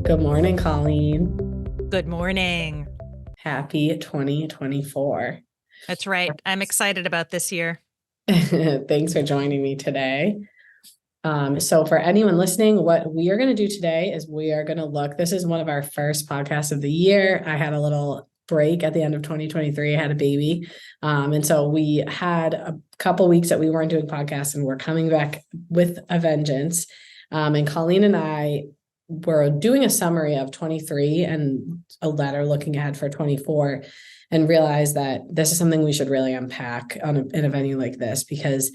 Good morning, Colleen. Good morning. Happy 2024. That's right. I'm excited about this year. Thanks for joining me today. So for anyone listening, what we are going to do today is we are going to look. This is one of our first podcasts of the year. I had a little break at the end of 2023. I had a baby. And so we had a couple weeks that we weren't doing podcasts, and we're coming back with a vengeance. And Colleen and I were doing a summary of 23 and a letter looking ahead for 24, and realized that this is something we should really unpack in a venue like this, because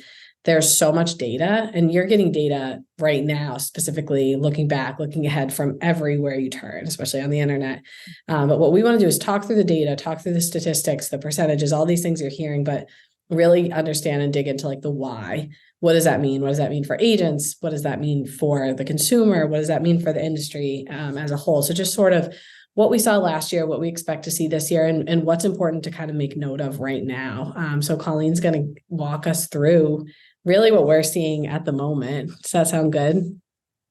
there's so much data, and you're getting data right now, specifically looking back, looking ahead from everywhere you turn, especially on the internet. But what we want to do is talk through the data, talk through the statistics, the percentages, all these things you're hearing, but really understand and dig into like the why. What does that mean? What does that mean for agents? What does that mean for the consumer? What does that mean for the industry as a whole? So just sort of what we saw last year, what we expect to see this year, and what's important to kind of make note of right now. So Colleen's going to walk us through really what we're seeing at the moment. Does that sound good?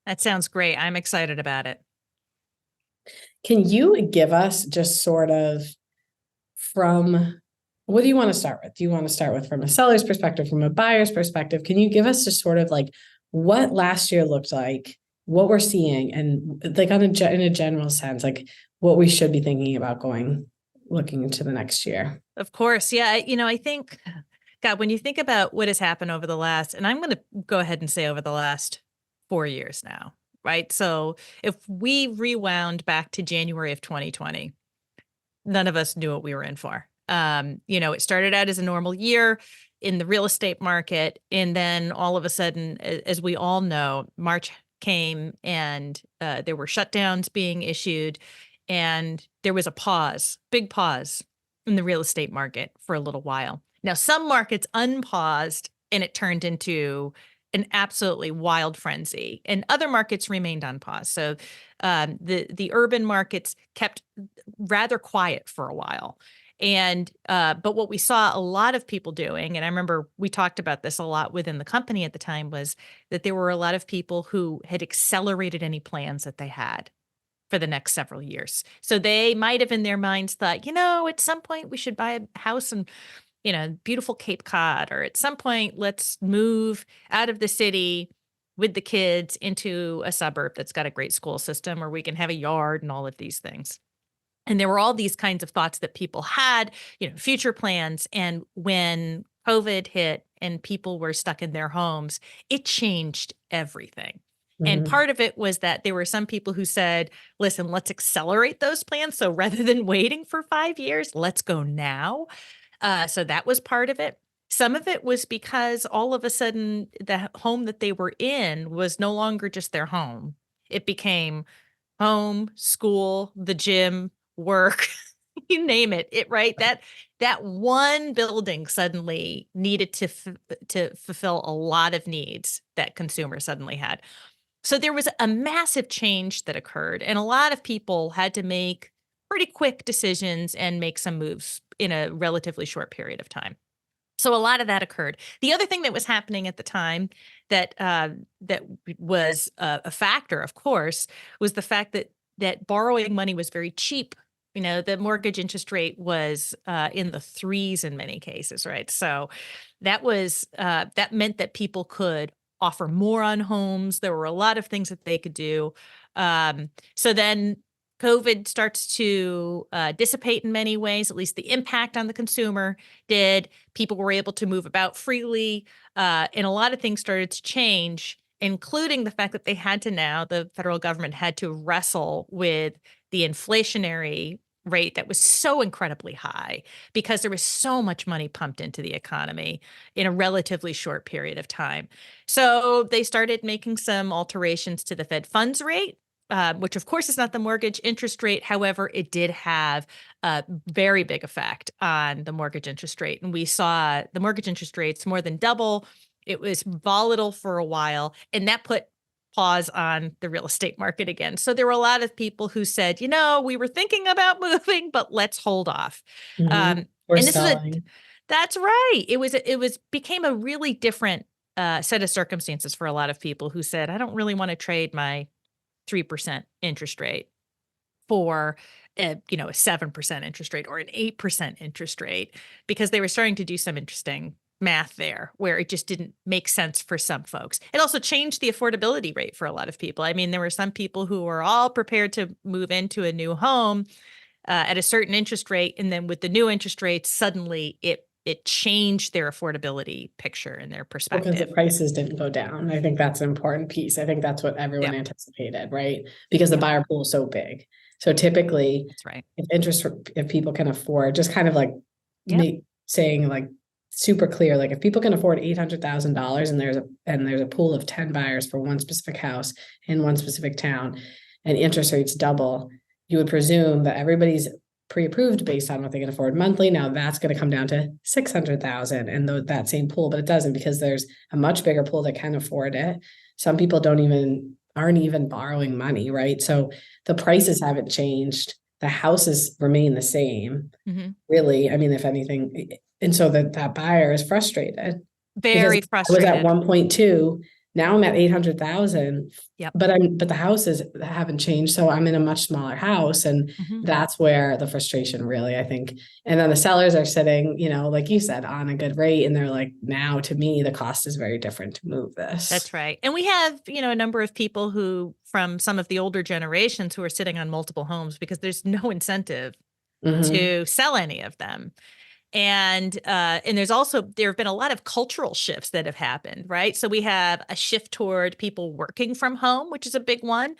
That sounds great. I'm excited about it. Can you give us just sort of from, what do you want to start with? Do you want to start with from a seller's perspective, from a buyer's perspective? Can you give us just sort of like what last year looked like, what we're seeing, and like in a general sense, like what we should be thinking about looking into the next year? Of course. Yeah. I think, God, when you think about what has happened over the last, and I'm going to go ahead and say over the last 4 years now, right? So if we rewound back to January of 2020, none of us knew what we were in for. It started out as a normal year in the real estate market. And then all of a sudden, as we all know, March came and there were shutdowns being issued, and there was a pause, big pause in the real estate market for a little while. Now, some markets unpaused and it turned into an absolutely wild frenzy, and other markets remained unpaused. So the urban markets kept rather quiet for a while. And but what we saw a lot of people doing, and I remember we talked about this a lot within the company at the time, was that there were a lot of people who had accelerated any plans that they had for the next several years. So they might have in their minds thought, at some point we should buy a house in, beautiful Cape Cod, or at some point let's move out of the city with the kids into a suburb that's got a great school system, or we can have a yard and all of these things. And there were all these kinds of thoughts that people had, future plans. And when COVID hit and people were stuck in their homes, it changed everything. And Mhm. part of it was that there were some people who said, listen, let's accelerate those plans. So rather than waiting for 5 years, let's go now. So that was part of it. Some of it was because all of a sudden the home that they were in was no longer just their home. It became home, school, the gym, work, you name it. Right? That one building suddenly needed to fulfill a lot of needs that consumers suddenly had. So there was a massive change that occurred, and a lot of people had to make pretty quick decisions and make some moves in a relatively short period of time. So a lot of that occurred. The other thing that was happening at the time that was a factor, of course, was the fact that borrowing money was very cheap. The mortgage interest rate was in the threes in many cases, right? So that meant that people could offer more on homes. There were a lot of things that they could do. So then COVID starts to dissipate in many ways, at least the impact on the consumer did. People were able to move about freely, and a lot of things started to change, including the fact that the federal government had to wrestle with the inflationary rate that was so incredibly high because there was so much money pumped into the economy in a relatively short period of time. So they started making some alterations to the Fed funds rate, which of course is not the mortgage interest rate. However, it did have a very big effect on the mortgage interest rate. And we saw the mortgage interest rates more than double. It was volatile for a while, and that put pause on the real estate market again. So there were a lot of people who said, we were thinking about moving, but let's hold off. Mhm. We're And selling. that's right. It became a really different set of circumstances for a lot of people who said, I don't really want to trade my 3% interest rate for a 7% interest rate or an 8% interest rate, because they were starting to do some interesting math there where it just didn't make sense for some folks. It also changed the affordability rate for a lot of people. I mean, there were some people who were all prepared to move into a new home at a certain interest rate, and then with the new interest rates, suddenly it changed their affordability picture and their Because the perspective. prices didn't go down. I think that's an important piece. I think that's what everyone Yep. anticipated, right? Because the Yep. buyer pool is so big. So typically, That's right. if people can afford, just kind of like Yep. saying like super clear, like if people can afford $800,000 and there's a pool of 10 buyers for one specific house in one specific town, and interest rates double, you would presume that everybody's pre-approved based on what they can afford monthly. Now that's going to come down to 600,000 and that same pool, but it doesn't, because there's a much bigger pool that can afford it. Some people aren't even borrowing money, right? So the prices haven't changed. The houses remain the same, really. I mean, if anything, and so that buyer is frustrated. Very Because I was at frustrated. 1.2, now I'm at 800,000. Yep. But the houses haven't changed, so I'm in a much smaller house, and that's where the frustration really, I think. And then the sellers are sitting, like you said, on a good rate, and they're like, now to me, the cost is very different to move this. That's right. And we have, a number of people who, from some of the older generations, who are sitting on multiple homes because there's no incentive to sell any of them. And there have been a lot of cultural shifts that have happened, right? So we have a shift toward people working from home, which is a big one.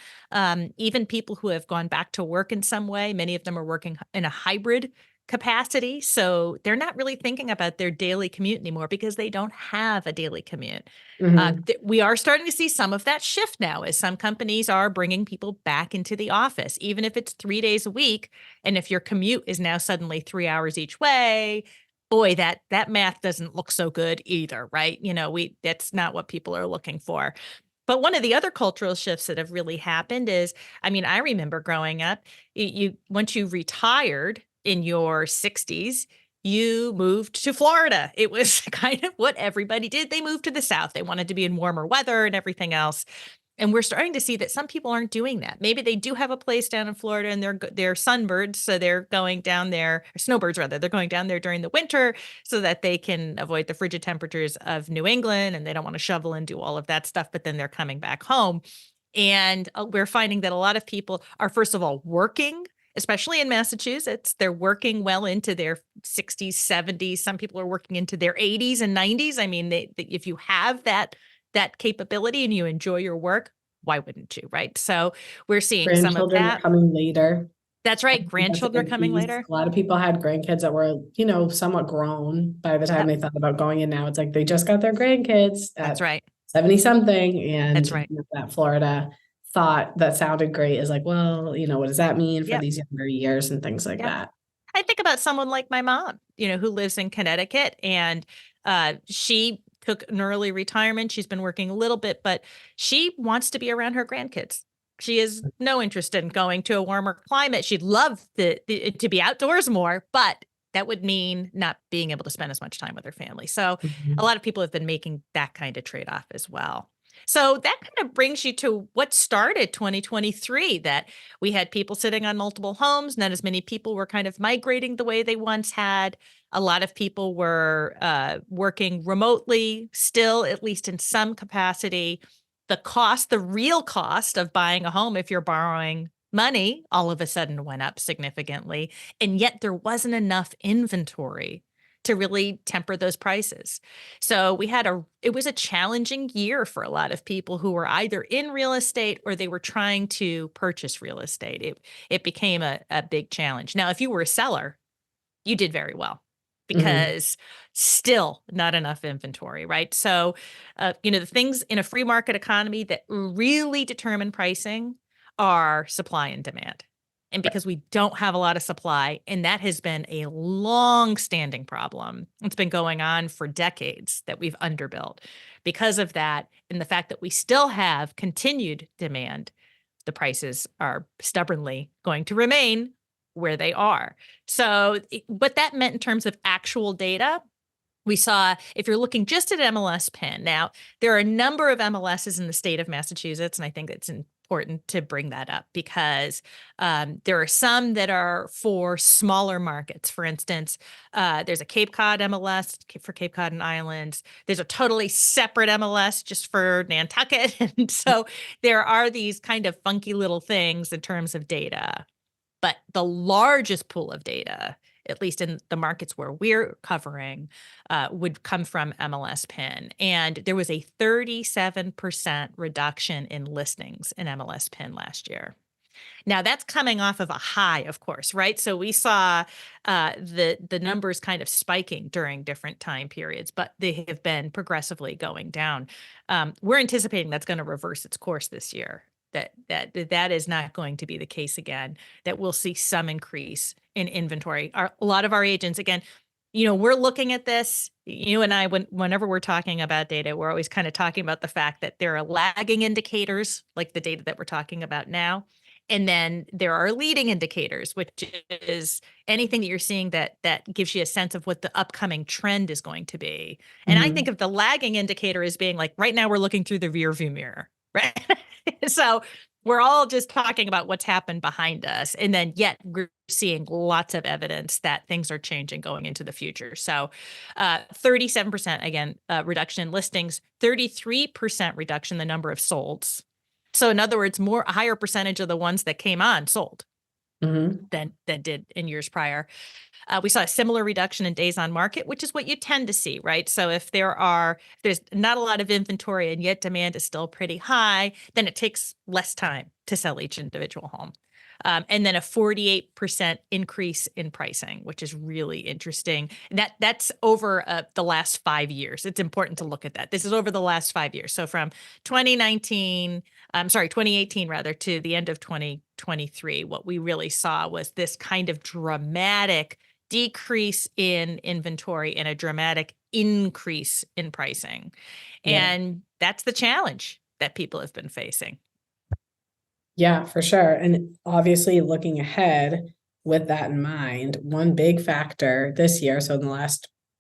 Even people who have gone back to work in some way, many of them are working in a hybrid capacity. So they're not really thinking about their daily commute anymore because they don't have a daily commute. We are starting to see some of that shift now, as some companies are bringing people back into the office, even if it's 3 days a week. And if your commute is now suddenly 3 hours each way, boy, that math doesn't look so good either, right? That's not what people are looking for. But one of the other cultural shifts that have really happened is, I mean, I remember growing up, once you retired in your 60s, you moved to Florida. It was kind of what everybody did. They moved to the South. They wanted to be in warmer weather and everything else. And we're starting to see that some people aren't doing that. Maybe they do have a place down in Florida and they're sunbirds, so they're going down there, or snowbirds rather. They're going down there during the winter so that they can avoid the frigid temperatures of New England, and they don't want to shovel and do all of that stuff, but then they're coming back home. And we're finding that a lot of people are, first of all, working, especially in Massachusetts. They're working well into their 60s, 70s. Some people are working into their 80s and 90s. I mean, if you have that capability and you enjoy your work, why wouldn't you, right? So we're seeing some of grandchildren are that. coming later. That's right. Grandchildren are coming later. A lot of people had grandkids that were, somewhat grown by the time they thought about going in. Now it's like they just got their grandkids That's at right. 70 something. And That's right. that Florida thought that sounded great is like, well, what does that mean for these younger years and things like that? I think about someone like my mom, who lives in Connecticut, and she took an early retirement. She's been working a little bit, but she wants to be around her grandkids. She has no interest in going to a warmer climate. She'd love to be outdoors more, but that would mean not being able to spend as much time with her family. So a lot of people have been making that kind of trade-off as well. So that kind of brings you to what started 2023, that we had people sitting on multiple homes. Not as many people were kind of migrating the way they once had. A lot of people were working remotely still, at least in some capacity. The real cost of buying a home, if you're borrowing money, all of a sudden went up significantly. And yet there wasn't enough inventory to really temper those prices. So it was a challenging year for a lot of people who were either in real estate or they were trying to purchase real estate. It became a big challenge. Now, if you were a seller, you did very well, because still not enough inventory, right? So, the things in a free market economy that really determine pricing are supply and demand. And because we don't have a lot of supply, and that has been a long-standing problem. It's been going on for decades that we've underbuilt. Because of that, and the fact that we still have continued demand, the prices are stubbornly going to remain where they are. So what that meant in terms of actual data, We saw, if you're looking just at MLS PIN, now there are a number of MLSs in the state of Massachusetts, and I think it's important to bring that up because there are some that are for smaller markets. For instance, there's a Cape Cod MLS for Cape Cod and Islands. There's a totally separate MLS just for Nantucket. And so there are these kind of funky little things in terms of data. But the largest pool of data, at least in the markets where we're covering, would come from MLS PIN. And there was a 37% reduction in listings in MLS PIN last year. Now that's coming off of a high, of course, right? So we saw the numbers kind of spiking during different time periods, but they have been progressively going down. We're anticipating that's going to reverse its course this year. That is not going to be the case again, that we'll see some increase in inventory. A lot of our agents, again, we're looking at this, you and I, whenever we're talking about data, we're always kind of talking about the fact that there are lagging indicators, like the data that we're talking about now. And then there are leading indicators, which is anything that you're seeing that gives you a sense of what the upcoming trend is going to be. And I think of the lagging indicator as being like, right now we're looking through the rear view mirror, right? So we're all just talking about what's happened behind us. And then yet we're seeing lots of evidence that things are changing going into the future. So 37%, again, reduction in listings, 33% reduction in the number of solds. So in other words, a higher percentage of the ones that came on sold than did in years prior. We saw a similar reduction in days on market, which is what you tend to see, right? So if there's not a lot of inventory and yet demand is still pretty high, then it takes less time to sell each individual home. And then a 48% increase in pricing, which is really interesting. That's over the last 5 years. It's important to look at that. This is over the last 5 years. So from 2018 rather, to the end of 2023, what we really saw was this kind of dramatic decrease in inventory and a dramatic increase in pricing. Yeah. And that's the challenge that people have been facing. Yeah, for sure. And obviously looking ahead with that in mind, one big factor this year, so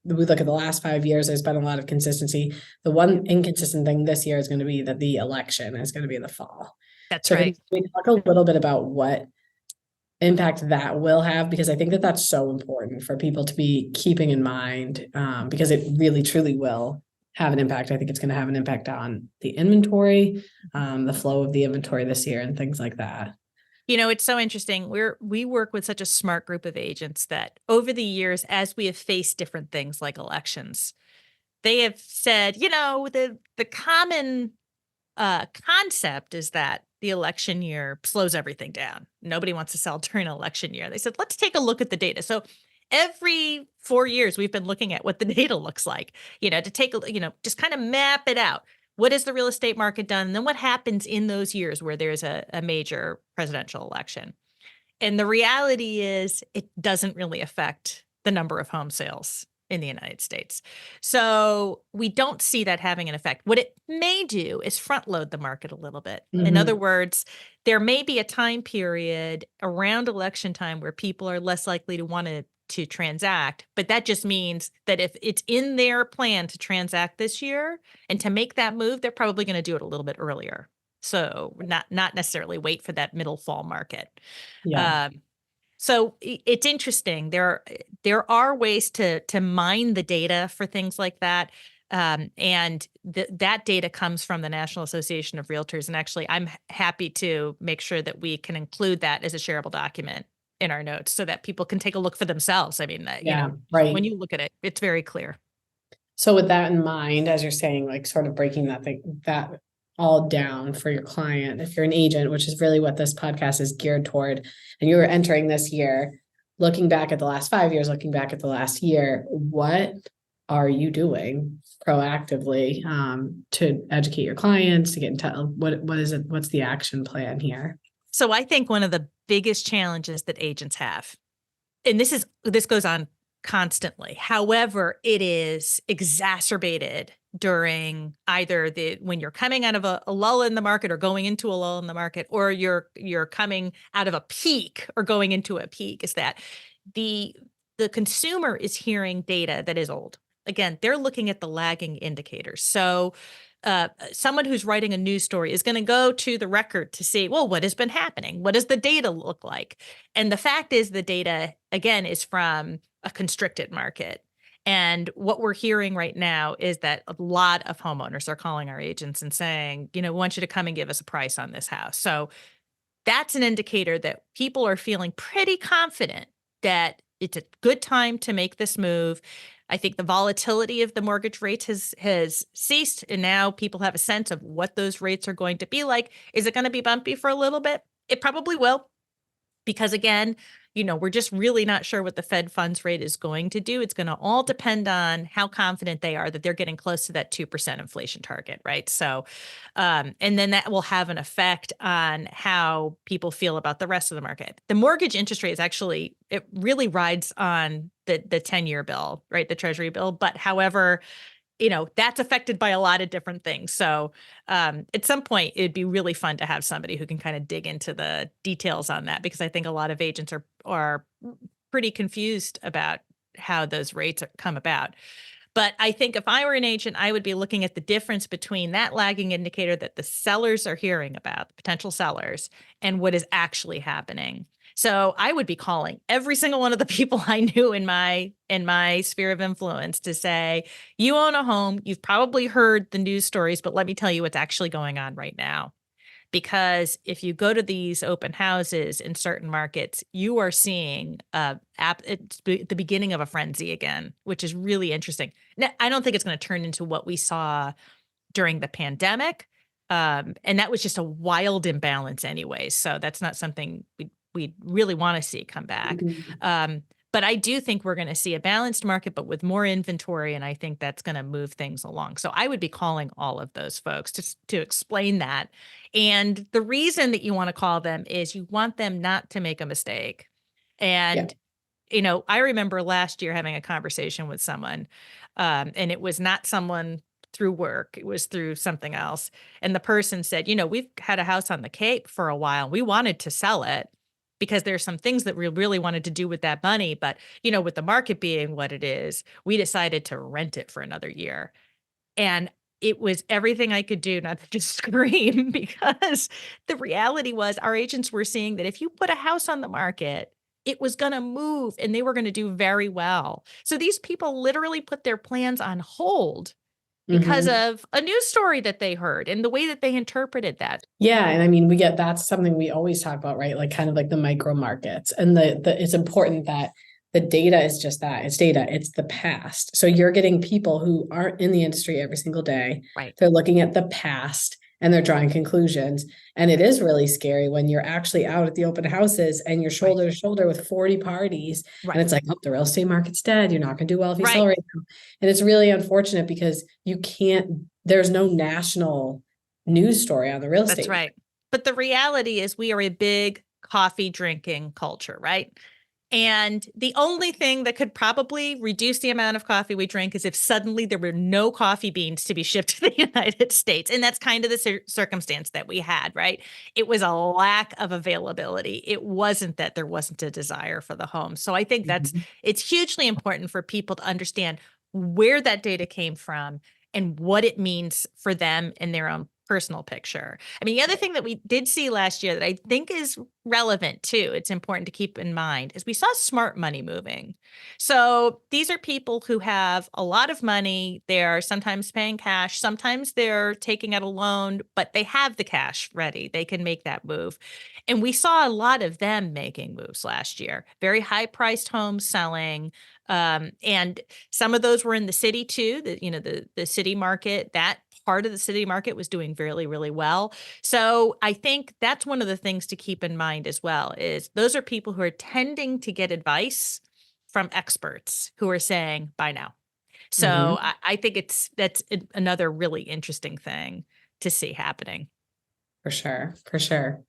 we look at the last 5 years, there's been a lot of consistency. The one inconsistent thing this year is going to be that the election is going to be in the fall. That's so right. Can we talk a little bit about what impact that will have? Because I think that that's so important for people to be keeping in mind, because it really truly will have an impact. I think it's going to have an impact on the inventory, the flow of the inventory this year and things like that. It's so interesting. We work with such a smart group of agents that over the years, as we have faced different things like elections, they have said, the common concept is that the election year slows everything down. Nobody wants to sell during an election year. They said, let's take a look at the data. So every 4 years, we've been looking at what the data looks like, to take, just kind of map it out. What has the real estate market done? And then what happens in those years where there's a major presidential election? And the reality is it doesn't really affect the number of home sales in the United States. So we don't see that having an effect. What it may do is front load the market a little bit. In other words, there may be a time period around election time where people are less likely to want to transact, but that just means that if it's in their plan to transact this year and to make that move, they're probably going to do it a little bit earlier. So not necessarily wait for that middle fall market. Yeah. So it's interesting. There are ways to mine the data for things like that. And that data comes from the National Association of Realtors. And actually, I'm happy to make sure that we can include that as a shareable document in our notes so that people can take a look for themselves. I mean, right. When you look at it, it's very clear. So with that in mind, as you're saying, like sort of breaking that all down for your client, if you're an agent, which is really what this podcast is geared toward, and you were entering this year, looking back at the last 5 years, looking back at the last year, what are you doing proactively to educate your clients, to get in touch? What is it? What's the action plan here? So I think one of the biggest challenges that agents have, and this goes on constantly. However, it is exacerbated during either when you're coming out of a lull in the market or going into a lull in the market, or you're coming out of a peak or going into a peak, is that the consumer is hearing data that is old. again, they're looking at the lagging indicators. So someone who's writing a news story is going to go to the record to see, well, what has been happening? What does the data look like? And the fact is the data, again, is from a constricted market. And what we're hearing right now is that a lot of homeowners are calling our agents and saying, we want you to come and give us a price on this house. So that's an indicator that people are feeling pretty confident that it's a good time to make this move. I think the volatility of the mortgage rates has ceased, and now people have a sense of what those rates are going to be like. Is it going to be bumpy for a little bit? It probably will. Because again, we're just really not sure what the Fed funds rate is going to do. It's going to all depend on how confident they are that they're getting close to that 2% inflation target, right? So, and then that will have an effect on how people feel about the rest of the market. The mortgage interest rate is actually, it really rides on the 10-year bill, right? The Treasury bill. But however, that's affected by a lot of different things. So at some point, it'd be really fun to have somebody who can kind of dig into the details on that, because I think a lot of agents are pretty confused about how those rates come about. But I think if I were an agent, I would be looking at the difference between that lagging indicator that the sellers are hearing about, the potential sellers, and what is actually happening. So I would be calling every single one of the people I knew in my sphere of influence to say, you own a home, you've probably heard the news stories, but let me tell you what's actually going on right now. Because if you go to these open houses in certain markets, you are seeing it's the beginning of a frenzy again, which is really interesting. Now, I don't think it's going to turn into what we saw during the pandemic. And that was just a wild imbalance anyway. So that's not something we really want to see come back. But I do think we're going to see a balanced market, but with more inventory. And I think that's going to move things along. So I would be calling all of those folks to explain that. And the reason that you want to call them is you want them not to make a mistake. And, I remember last year having a conversation with someone, and it was not someone through work. It was through something else. And the person said, we've had a house on the Cape for a while. We wanted to sell it because there's some things that we really wanted to do with that money. But, with the market being what it is, we decided to rent it for another year. And it was everything I could do not to just scream, because the reality was our agents were seeing that if you put a house on the market, it was going to move and they were going to do very well. So these people literally put their plans on hold because of a news story that they heard and the way that they interpreted that. Yeah. And I mean, that's something we always talk about, right? Like kind of like the micro markets, and it's important that the data is just that. It's data. It's the past. So you're getting people who aren't in the industry every single day. Right. They're looking at the past and they're drawing conclusions. And it is really scary when you're actually out at the open houses and you're shoulder to shoulder with 40 parties. Right. And it's like, oh, the real estate market's dead. You're not going to do well if you Right. sell right now. And it's really unfortunate because there's no national news story on the real estate. That's right. But the reality is we are a big coffee drinking culture, right? And the only thing that could probably reduce the amount of coffee we drink is if suddenly there were no coffee beans to be shipped to the United States. And that's kind of the circumstance that we had, right? It was a lack of availability. It wasn't that there wasn't a desire for the home. So I think it's hugely important for people to understand where that data came from and what it means for them in their own personal picture. I mean, the other thing that we did see last year that I think is relevant too, it's important to keep in mind, is we saw smart money moving. So these are people who have a lot of money. They're sometimes paying cash, sometimes they're taking out a loan, but they have the cash ready. They can make that move. And we saw a lot of them making moves last year, very high priced homes selling. And some of those were in the city too, the city market, that part of the city market was doing really, really well. So I think that's one of the things to keep in mind as well, is those are people who are tending to get advice from experts who are saying, buy now. So I think that's another really interesting thing to see happening. For sure. For sure.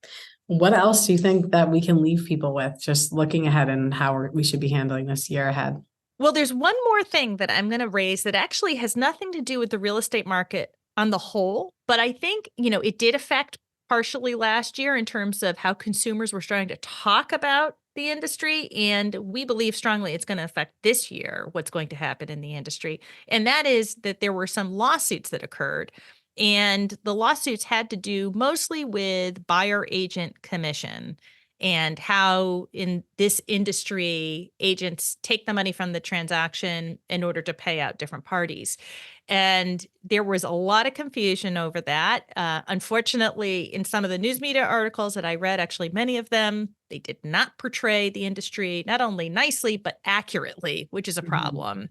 What else do you think that we can leave people with, just looking ahead and how we should be handling this year ahead? Well, there's one more thing that I'm going to raise that actually has nothing to do with the real estate market on the whole, but I think, it did affect partially last year in terms of how consumers were starting to talk about the industry. And we believe strongly it's going to affect this year, what's going to happen in the industry. And that is that there were some lawsuits that occurred. And the lawsuits had to do mostly with buyer agent commission and how in this industry, agents take the money from the transaction in order to pay out different parties. And there was a lot of confusion over that. Unfortunately, in some of the news media articles that I read, actually, many of them, they did not portray the industry not only nicely, but accurately, which is a problem.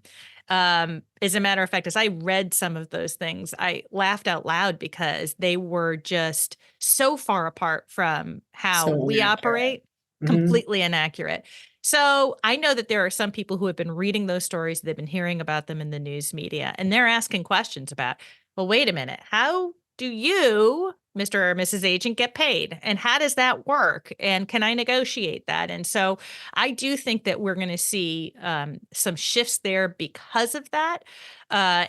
As a matter of fact, as I read some of those things, I laughed out loud because they were just so far apart from how So we inaccurate. operate, Mhm. completely inaccurate. So I know that there are some people who have been reading those stories, they've been hearing about them in the news media, and they're asking questions about, well, wait a minute, how do you, Mr. or Mrs. Agent, get paid? And how does that work? And can I negotiate that? And so I do think that we're going to see some shifts there because of that.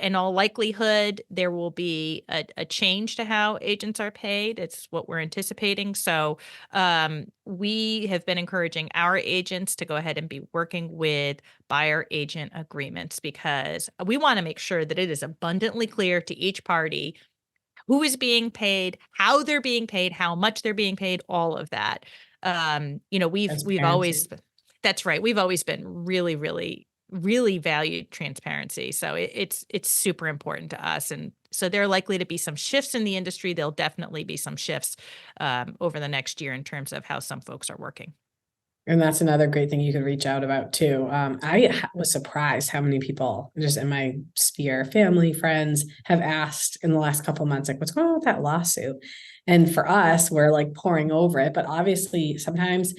In all likelihood, there will be a change to how agents are paid. It's what we're anticipating. So we have been encouraging our agents to go ahead and be working with buyer agent agreements because we want to make sure that it is abundantly clear to each party who is being paid, how they're being paid, how much they're being paid, all of that. We've always, Transparency. that's right. We've always been really valued transparency. So it's super important to us. And so there are likely to be some shifts in the industry. There'll definitely be some shifts over the next year in terms of how some folks are working. And that's another great thing you could reach out about too. Was surprised how many people just in my sphere, family, friends, have asked in the last couple of months, like, what's going on with that lawsuit? And for us, we're like pouring over it. But obviously, sometimes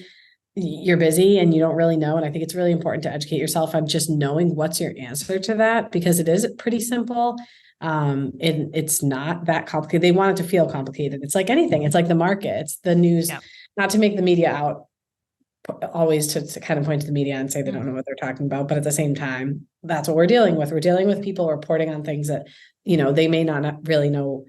you're busy and you don't really know. And I think it's really important to educate yourself on just knowing what's your answer to that, because it is pretty simple. And it's not that complicated. They want it to feel complicated. It's like anything. It's like the market, it's the news, Yeah. not to make the media out always to kind of point to the media and say they don't know Mhm. what they're talking about. But at the same time, that's what we're dealing with. We're dealing with people reporting on things that, they may not really know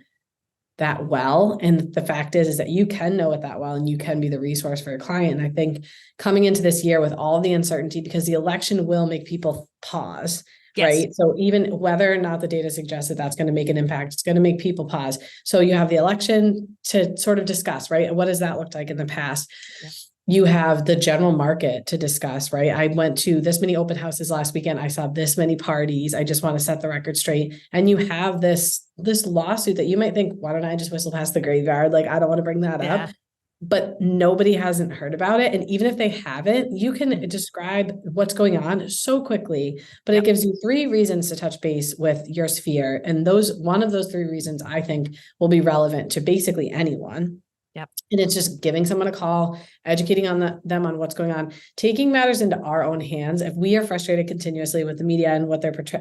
that well. And the fact is that you can know it that well and you can be the resource for your client. And I think coming into this year with all the uncertainty, because the election will make people pause. Yes. Right. So even whether or not the data suggests that that's going to make an impact, it's going to make people pause. So you have the election to sort of discuss, right? What does that look like in the past? Yeah. You have the general market to discuss, right? I went to this many open houses last weekend. I saw this many parties. I just want to set the record straight. And you have this lawsuit that you might think, why don't I just whistle past the graveyard? Like, I don't want to bring that up. Yeah. But nobody hasn't heard about it. And even if they haven't, you can describe what's going on so quickly, but it Yep. gives you 3 reasons to touch base with your sphere. And one of those 3 reasons I think will be relevant to basically anyone. Yep. And it's just giving someone a call, educating them on what's going on, taking matters into our own hands. If we are frustrated continuously with the media and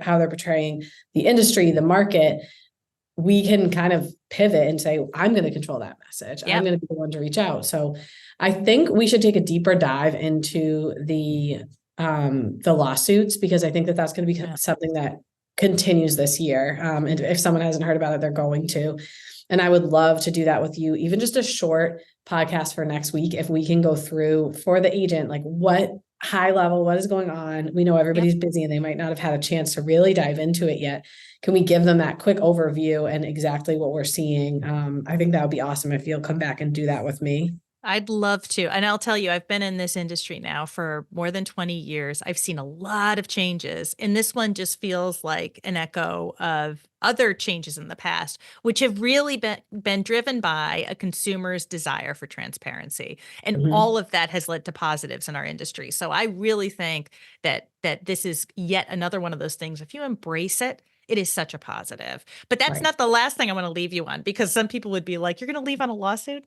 how they're portraying the industry, the market, we can kind of pivot and say, I'm going to control that message. I'm Yep. going to be the one to reach out. So I think we should take a deeper dive into the lawsuits, because I think that that's going to be something that continues this year. And if someone hasn't heard about it, they're going to. And I would love to do that with you, even just a short podcast for next week. If we can go through for the agent, like what high level, what is going on? We know everybody's busy and they might not have had a chance to really dive into it yet. Can we give them that quick overview and exactly what we're seeing? I think that would be awesome if you'll come back and do that with me. I'd love to. And I'll tell you, I've been in this industry now for more than 20 years. I've seen a lot of changes. And this one just feels like an echo of other changes in the past, which have really been driven by a consumer's desire for transparency. And all of that has led to positives in our industry. So I really think that this is yet another one of those things. If you embrace it, it is such a positive. But that's not the last thing I want to leave you on, because some people would be like, you're going to leave on a lawsuit?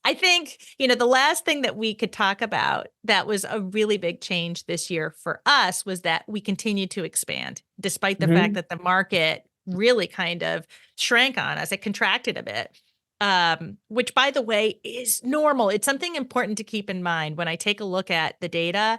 I think, the last thing that we could talk about that was a really big change this year for us was that we continue to expand, despite the fact that the market really kind of shrank on us. It contracted a bit, which, by the way, is normal. It's something important to keep in mind when I take a look at the data.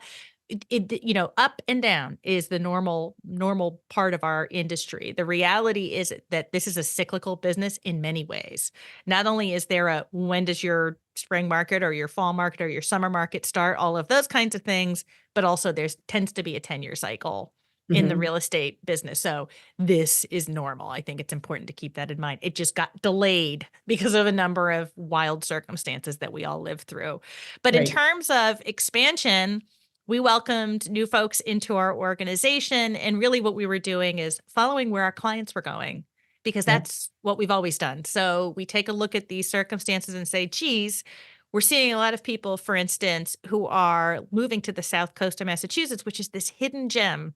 up and down is the normal part of our industry. The reality is that this is a cyclical business in many ways. Not only is there a when does your spring market or your fall market or your summer market start, all of those kinds of things, but also there's tends to be a 10-year cycle in the Mhm. real estate business. So this is normal. I think it's important to keep that in mind. It just got delayed because of a number of wild circumstances that we all lived through. But in Right. terms of expansion, we welcomed new folks into our organization. And really what we were doing is following where our clients were going, because Yep. that's what we've always done. So we take a look at these circumstances and say, geez, we're seeing a lot of people, for instance, who are moving to the south coast of Massachusetts, which is this hidden gem.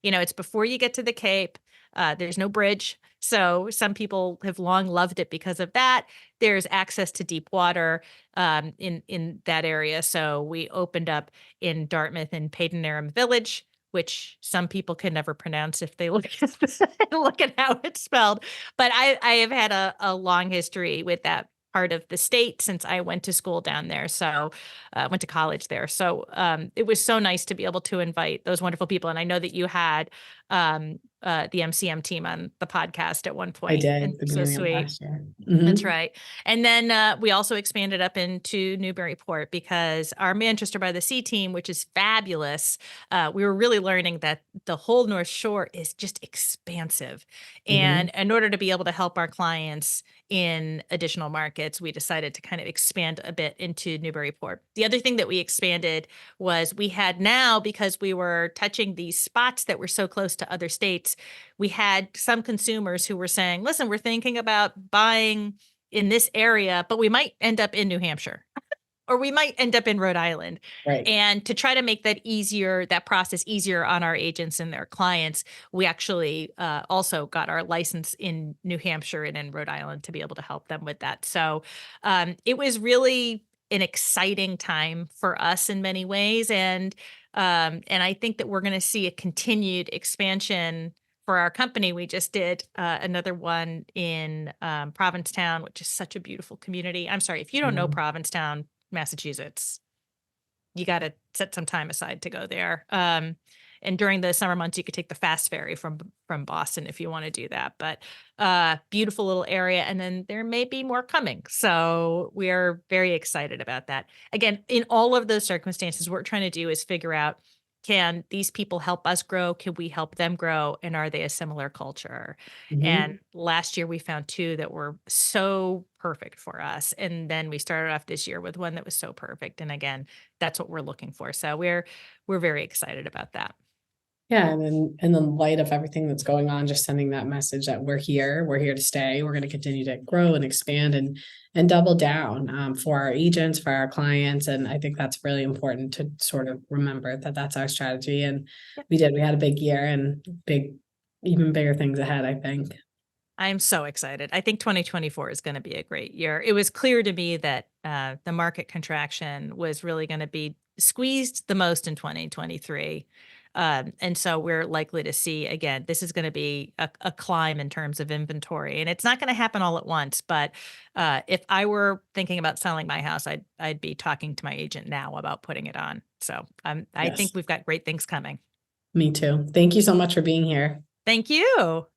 It's before you get to the Cape. There's no bridge. So some people have long loved it because of that. There's access to deep water in that area. So we opened up in Dartmouth and Padenaram Village, which some people can never pronounce if they look look at how it's spelled. But I have had a long history with that part of the state since I went to school down there. So went to college there. So it was so nice to be able to invite those wonderful people. And I know that you had the MCM team on the podcast at one I point, did and at the so beginning of sweet. last year. That's Mhm. right. And then we also expanded up into Newburyport because our Manchester by the Sea team, which is fabulous, we were really learning that the whole North Shore is just expansive. And Mhm. in order to be able to help our clients in additional markets, we decided to kind of expand a bit into Newburyport. The other thing that we expanded was we had now, because we were touching these spots that were so close to other states, we had some consumers who were saying, listen, we're thinking about buying in this area, but we might end up in New Hampshire or we might end up in Rhode Island. Right. And to try to make that easier, that process easier on our agents and their clients, we actually also got our license in New Hampshire and in Rhode Island to be able to help them with that. So it was really an exciting time for us in many ways. And I think that we're going to see a continued expansion for our company. We just did another one in Provincetown, which is such a beautiful community. I'm sorry, if you don't know Mhm. Provincetown, Massachusetts, you got to set some time aside to go there. And during the summer months, you could take the fast ferry from Boston if you want to do that. But beautiful little area, and then there may be more coming. So we are very excited about that. Again, in all of those circumstances, what we're trying to do is figure out, can these people help us grow? Can we help them grow? And are they a similar culture? And Mhm. last year we found two that were so perfect for us. And then we started off this year with one that was so perfect. And again, that's what we're looking for. So we're very excited about that. Yeah, and then in the light of everything that's going on, just sending that message that we're here to stay. We're going to continue to grow and expand and double down for our agents, for our clients, and I think that's really important to sort of remember that that's our strategy. And Yep. we had a big year and even bigger things ahead, I think. I'm so excited. I think 2024 is going to be a great year. It was clear to me that the market contraction was really going to be squeezed the most in 2023. And so we're likely to see, again, this is going to be a climb in terms of inventory. And it's not going to happen all at once. But if I were thinking about selling my house, I'd be talking to my agent now about putting it on. So I think Yes, we've got great things coming. me too. Thank you so much for being here. Thank you.